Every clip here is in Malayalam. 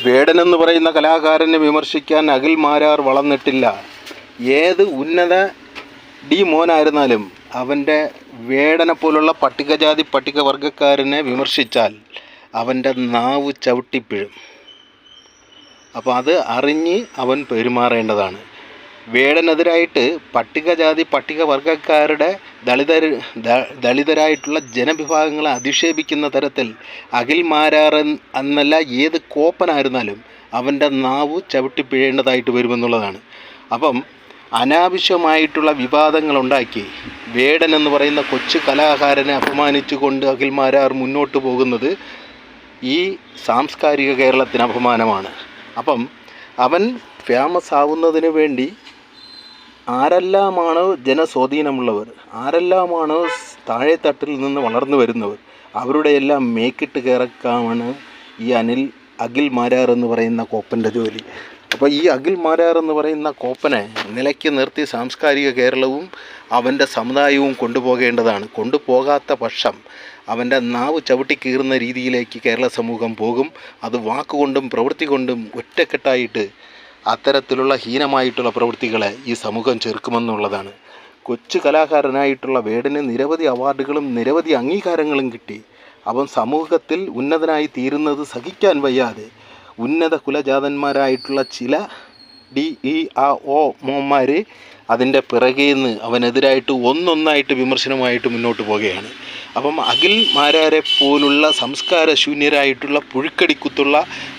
വേടൻ എന്ന് പറയുന്ന കലാകാരനെ വിമർശിക്കാൻ അഖിൽ മാരാർ വളർന്നിട്ടില്ല. ഏത് ഉന്നത മോനായിരുന്നാലും അവൻ്റെ വേടനെ പോലുള്ള പട്ടികജാതി പട്ടികവർഗക്കാരനെ വിമർശിച്ചാൽ അവൻ്റെ നാവ് ചവിട്ടിപ്പിഴും. അപ്പോൾ അത് അറിഞ്ഞ് അവൻ പെരുമാറേണ്ടതാണ്. വേടനെതിരായിട്ട് പട്ടികജാതി പട്ടികവർഗക്കാരുടെ ദളിതരായിട്ടുള്ള ജനവിഭാഗങ്ങളെ അധിക്ഷേപിക്കുന്ന തരത്തിൽ അഖിൽ മാരാർ എന്നല്ല ഏത് കോപ്പനായിരുന്നാലും അവൻ്റെ നാവ് ചവിട്ടിപ്പിഴേണ്ടതായിട്ട് വരുമെന്നുള്ളതാണ്. അപ്പം അനാവശ്യമായിട്ടുള്ള വിവാദങ്ങളുണ്ടാക്കി വേടൻ എന്ന് പറയുന്ന കൊച്ചു കലാകാരനെ അപമാനിച്ചുകൊണ്ട് അഖിൽ മാരാർ മുന്നോട്ട് പോകുന്നത് ഈ സാംസ്കാരിക കേരളത്തിന് അപമാനമാണ്. അപ്പം അവൻ ഫേമസ് ആവുന്നതിന് വേണ്ടി ആരെല്ലാമാണോ ജനസ്വാധീനമുള്ളവർ, ആരെല്ലാമാണോ താഴെത്തട്ടിൽ നിന്ന് വളർന്നു വരുന്നവർ, അവരുടെ എല്ലാം മേക്കിട്ട് കയറക്കാണ് ഈ അഖിൽ മാരാർ എന്ന് പറയുന്ന കോപ്പൻ്റെ ജോലി. അപ്പോൾ ഈ അഖിൽ മാരാർ എന്ന് പറയുന്ന കോപ്പനെ നിലയ്ക്ക് നിർത്തി സാംസ്കാരിക കേരളവും അവൻ്റെ സമുദായവും കൊണ്ടുപോകേണ്ടതാണ്. കൊണ്ടുപോകാത്ത പക്ഷം അവൻ്റെ നാവ് ചവിട്ടിക്കീറുന്ന രീതിയിലേക്ക് കേരള സമൂഹം പോകും. അത് വാക്കുകൊണ്ടും പ്രവൃത്തി കൊണ്ടും ഒറ്റക്കെട്ടായിട്ട് അത്തരത്തിലുള്ള ഹീനമായിട്ടുള്ള പ്രവൃത്തികളെ ഈ സമൂഹം ചെറുക്കുമെന്നുള്ളതാണ്. കൊച്ചു കലാകാരനായിട്ടുള്ള വേടന് നിരവധി അവാർഡുകളും നിരവധി അംഗീകാരങ്ങളും കിട്ടി. അവൻ സമൂഹത്തിൽ ഉന്നതനായി തീരുന്നത് സഹിക്കാൻ വയ്യാതെ ഉന്നത കുലജാതന്മാരായിട്ടുള്ള ചില മോന്മാർ അതിൻ്റെ പിറകേന്ന് അവനെതിരായിട്ട് ഒന്നൊന്നായിട്ട് വിമർശനമായിട്ട് മുന്നോട്ട് പോവുകയാണ്. അപ്പം അഖിൽ മാരാരെ പോലുള്ള സംസ്കാരശൂന്യരായിട്ടുള്ള പുഴുക്കടിക്കുത്തുള്ള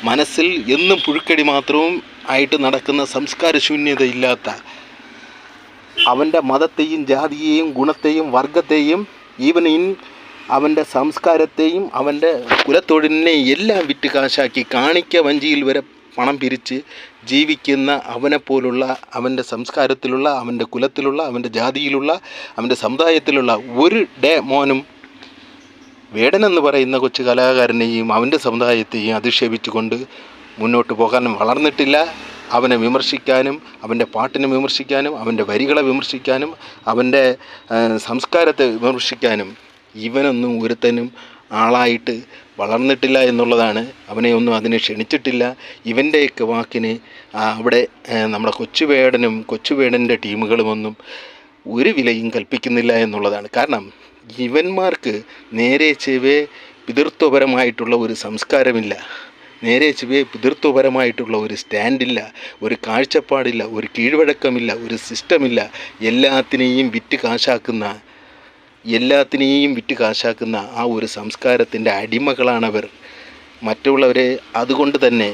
മനസ്സിൽ എന്നും പുഴുക്കടി മാത്രവും ആയിട്ട് നടക്കുന്ന സംസ്കാരശൂന്യതയില്ലാത്ത അവൻ്റെ മതത്തെയും ജാതിയെയും ഗുണത്തെയും വർഗത്തെയും അവൻ്റെ സംസ്കാരത്തെയും അവൻ്റെ കുലത്തൊഴിലിനെയും എല്ലാം വിറ്റ് കാശാക്കി കാണിക്ക വഞ്ചിയിൽ വരെ പണം പിരിച്ച് ജീവിക്കുന്ന അവനെപ്പോലുള്ള അവൻ്റെ സംസ്കാരത്തിലുള്ള അവൻ്റെ കുലത്തിലുള്ള അവൻ്റെ ജാതിയിലുള്ള അവൻ്റെ സമുദായത്തിലുള്ള ഒരു മോനും വേടനെന്ന് പറയുന്ന കൊച്ചു കലാകാരനെയും അവൻ്റെ സമുദായത്തെയും അധിക്ഷേപിച്ചുകൊണ്ട് മുന്നോട്ട് പോകാൻ വളർന്നിട്ടില്ല. അവനെ വിമർശിക്കാനും അവൻ്റെ പാട്ടിനെ വിമർശിക്കാനും അവൻ്റെ വരികളെ വിമർശിക്കാനും അവൻ്റെ സംസ്കാരത്തെ വിമർശിക്കാനും ഇവനൊന്നും ഒരുത്തനും ആളായിട്ട് വളർന്നിട്ടില്ല എന്നുള്ളതാണ്. അവനെ ഒന്നും അതിനെ ക്ഷണിച്ചിട്ടില്ല. ഇവൻ്റെയൊക്കെ വാക്കിന് അവിടെ നമ്മുടെ കൊച്ചുവേടൻ്റെ ടീമുകളുമൊന്നും ഒരു വിലയും കൽപ്പിക്കുന്നില്ല എന്നുള്ളതാണ്. കാരണം ഇവന്മാർക്ക് നേരെ ചെവ്വേ പിതൃത്വപരമായിട്ടുള്ള ഒരു സംസ്കാരമില്ല, നേരെ ചെവ്വേ പിതൃത്വപരമായിട്ടുള്ള ഒരു സ്റ്റാൻഡില്ല, ഒരു കാഴ്ചപ്പാടില്ല, ഒരു കീഴ്വഴക്കമില്ല, ഒരു സിസ്റ്റമില്ല. എല്ലാത്തിനെയും വിറ്റ് കാശാക്കുന്ന ആ ഒരു സംസ്കാരത്തിൻ്റെ അടിമകളാണവർ. മറ്റുള്ളവരെ അതുകൊണ്ട് തന്നെ